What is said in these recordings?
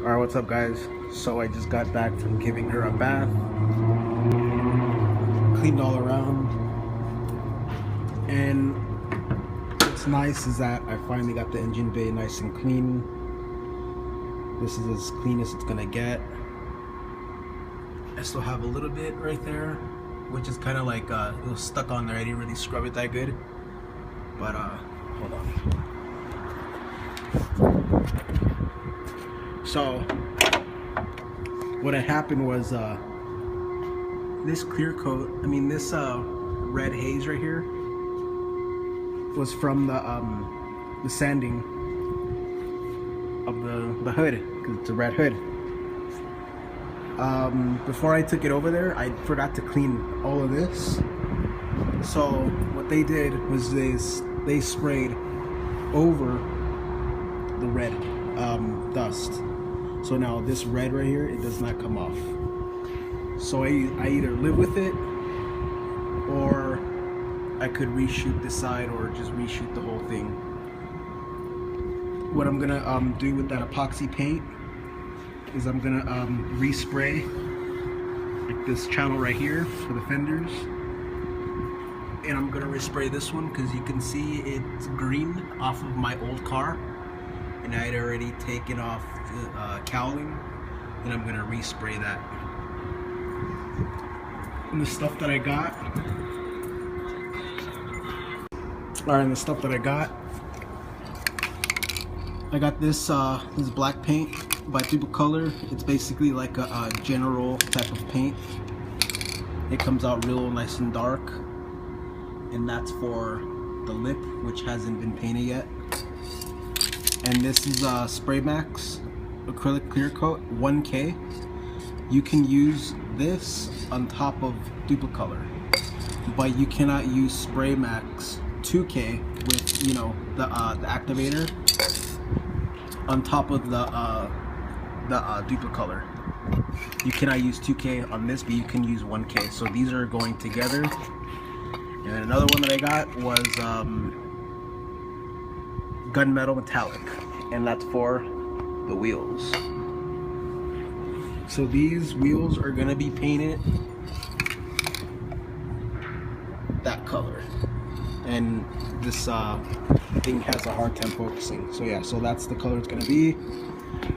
Alright, what's up guys? So I just got back from giving her a bath, cleaned all around, and what's nice is that I finally got the engine bay nice and clean. This is as clean as it's gonna get. I still have a little bit right there, which is kind of like it was stuck on there. I didn't really scrub it that good, but hold on. So what had happened was this clear coat, this red haze right here was from the sanding of the hood, because it's a red hood. Before I took it over there, I forgot to clean all of this. So what they did was they sprayed over the red dust. So now this red right here, it does not come off. So I either live with it, or I could reshoot this side, or just reshoot the whole thing. What I'm gonna do with that epoxy paint is I'm gonna respray like this channel right here for the fenders, and I'm gonna respray this one because you can see it's green off of my old car, and I had already taken off the cowling, and I'm gonna respray that. And the stuff that I got, I got this this black paint by Color. It's basically like a general type of paint. It comes out real nice and dark, and that's for the lip, which hasn't been painted yet. And this is Spray Max acrylic clear coat 1K. You can use this on top of Color, but you cannot use Spray Max 2K with, you know, the activator on top of the Color. You cannot use 2K on this, but you can use 1K. So these are going together. And then another one that I got was gunmetal metallic, and that's for the wheels. So these wheels are gonna be painted that color, and this thing has a hard time focusing. So yeah, so that's the color it's gonna be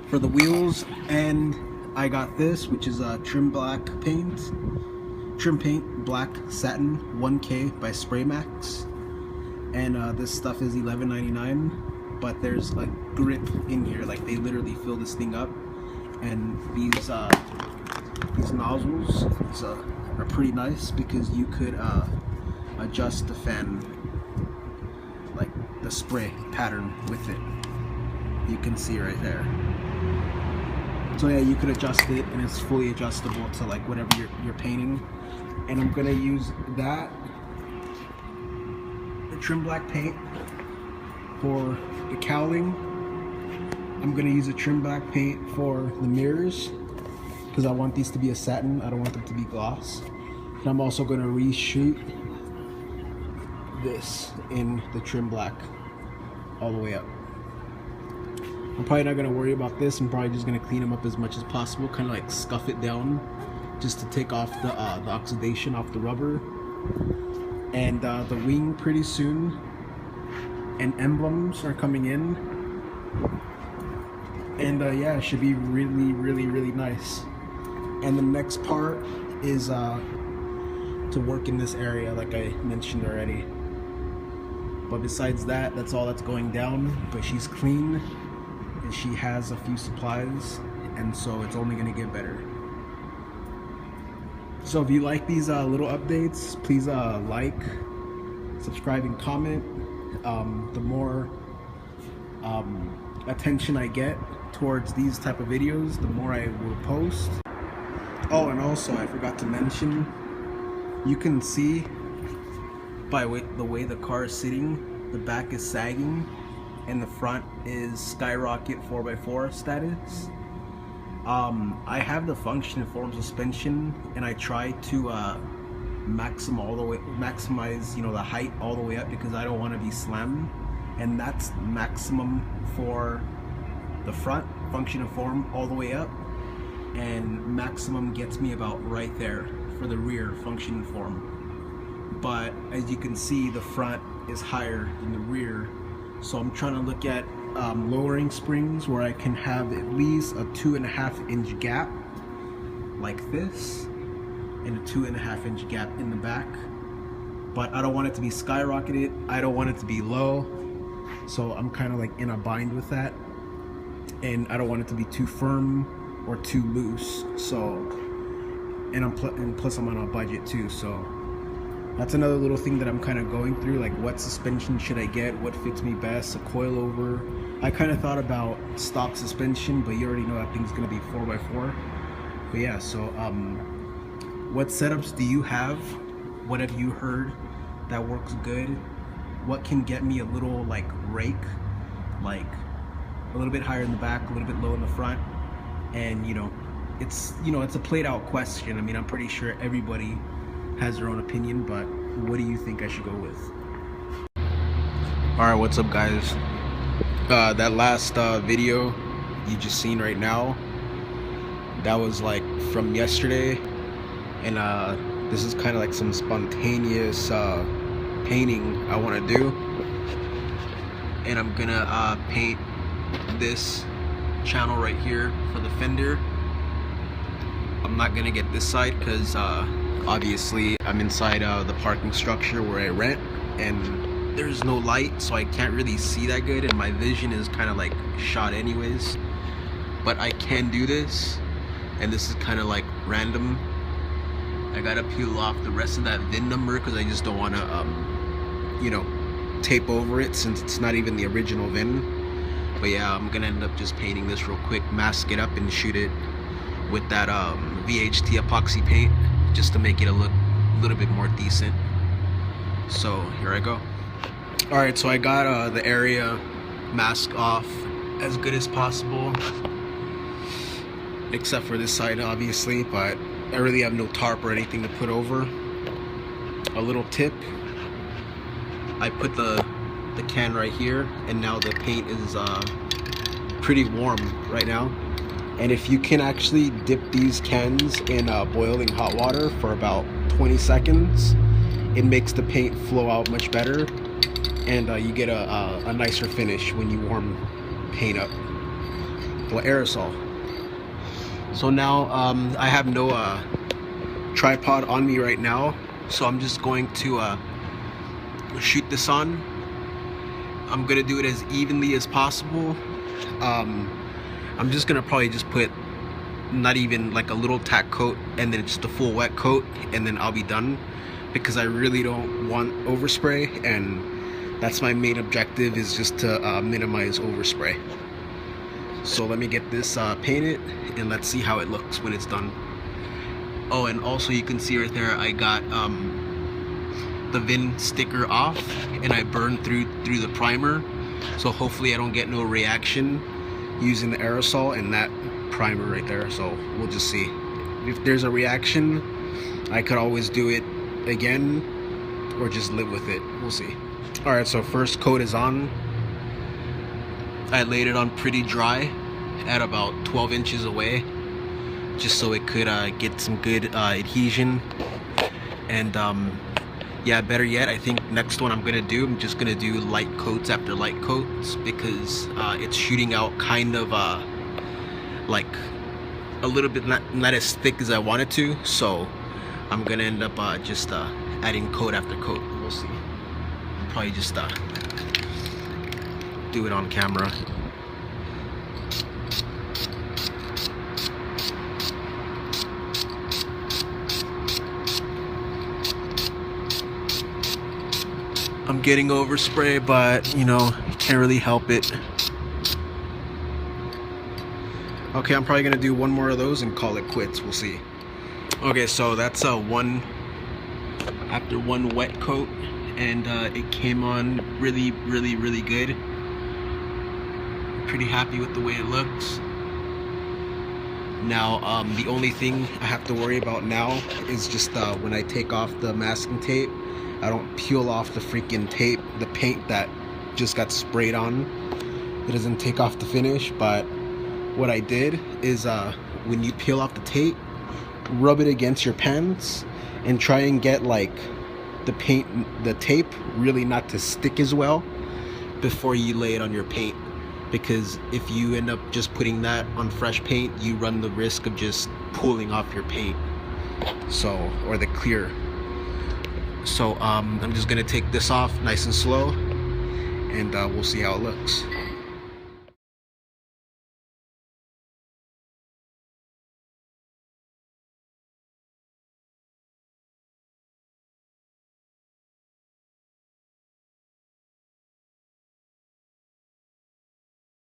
for the wheels. And I got this, which is a trim paint black satin 1K by Spray Max, and this stuff is $11.99, but there's a grip in here, like they literally fill this thing up. And these nozzles are pretty nice because you could adjust the fan, like the spray pattern with it. You can see right there. So yeah, you could adjust it, and it's fully adjustable to like whatever you're painting. And I'm gonna use that, the trim black paint, for the cowling. I'm gonna use a trim black paint for the mirrors because I want these to be a satin. I don't want them to be gloss. And I'm also gonna reshoot this in the trim black all the way up. I'm probably not gonna worry about this. I'm probably just gonna clean them up as much as possible, kind of like scuff it down, just to take off the oxidation off the rubber. And the wing pretty soon, and emblems are coming in. And yeah, it should be really nice. And the next part is to work in this area, like I mentioned already. But besides that, that's all that's going down. But she's clean, and she has a few supplies, and so it's only gonna get better. So if you like these little updates, please like, subscribe, and comment. The more attention I get towards these type of videos, the more I will post. Oh, and also I forgot to mention, you can see by the way the car is sitting, the back is sagging and the front is skyrocket 4x4 status. I have the function in form suspension, and I try to maximize, you know, the height all the way up because I don't want to be slammed, and that's maximum for the front, function and form all the way up, and maximum gets me about right there for the rear function and form. But as you can see, the front is higher than the rear, so I'm trying to look at lowering springs where I can have at least a 2.5 inch gap like this, and a 2.5 inch gap in the back. But I don't want it to be skyrocketed, I don't want it to be low, so I'm kind of like in a bind with that, and I don't want it to be too firm or too loose. So, and plus I'm on a budget too, so that's another little thing that I'm kind of going through, like what suspension should I get, what fits me best, a coilover. I kind of thought about stock suspension, but you already know that thing's gonna be 4x4. But yeah, so what setups do you have? What have you heard that works good? What can get me a little like rake, like a little bit higher in the back, a little bit low in the front? And it's a played out question. I mean, I'm pretty sure everybody has their own opinion, but what do you think I should go with? Alright, what's up guys? That last video you just seen right now, that was like from yesterday, and this is kind of like some spontaneous painting I want to do, and I'm gonna paint this channel right here for the fender. I'm not gonna get this side because obviously I'm inside the parking structure where I rent, and there's no light, so I can't really see that good, and my vision is kind of like shot anyways. But I can do this, and this is kind of like random. I gotta peel off the rest of that VIN number because I just don't want to tape over it since it's not even the original VIN. But yeah, I'm gonna end up just painting this real quick, mask it up and shoot it with that VHT epoxy paint just to make it look a little bit more decent. So here I go. Alright, so I got the area masked off as good as possible, except for this side obviously, but I really have no tarp or anything to put over. A little tip, I put the can right here, and now the paint is pretty warm right now. And if you can actually dip these cans in boiling hot water for about 20 seconds, it makes the paint flow out much better, and you get a nicer finish when you warm paint up. Well, aerosol. So now I have no tripod on me right now, so I'm just going to shoot this on. I'm gonna do it as evenly as possible. I'm just gonna probably just put not even like a little tack coat and then just a full wet coat, and then I'll be done, because I really don't want overspray, and that's my main objective, is just to minimize overspray. So let me get this painted, and let's see how it looks when it's done. Oh, and also you can see right there I got the VIN sticker off, and I burned through the primer, so hopefully I don't get no reaction using the aerosol and that primer right there. So we'll just see. If there's a reaction, I could always do it again or just live with it. We'll see. Alright, so first coat is on. I laid it on pretty dry at about 12 inches away, just so it could get some good adhesion. And yeah, better yet, I think next one I'm just gonna do light coats after light coats, because it's shooting out kind of like a little bit not as thick as I wanted to, so I'm gonna end up just adding coat after coat. We'll see. Probably just do it on camera. I'm getting overspray, but you can't really help it. Okay, I'm probably gonna do one more of those and call it quits. We'll see. Okay, so that's one after one wet coat, and it came on really good. Pretty happy with the way it looks. Now the only thing I have to worry about now is just when I take off the masking tape, I don't peel off the freaking tape, the paint that just got sprayed on. It doesn't take off the finish, but what I did is when you peel off the tape, rub it against your pens and try and get like the tape really not to stick as well before you lay it on your paint, because if you end up just putting that on fresh paint, you run the risk of just pulling off your paint, so, or the clear. So I'm just gonna take this off nice and slow, and we'll see how it looks.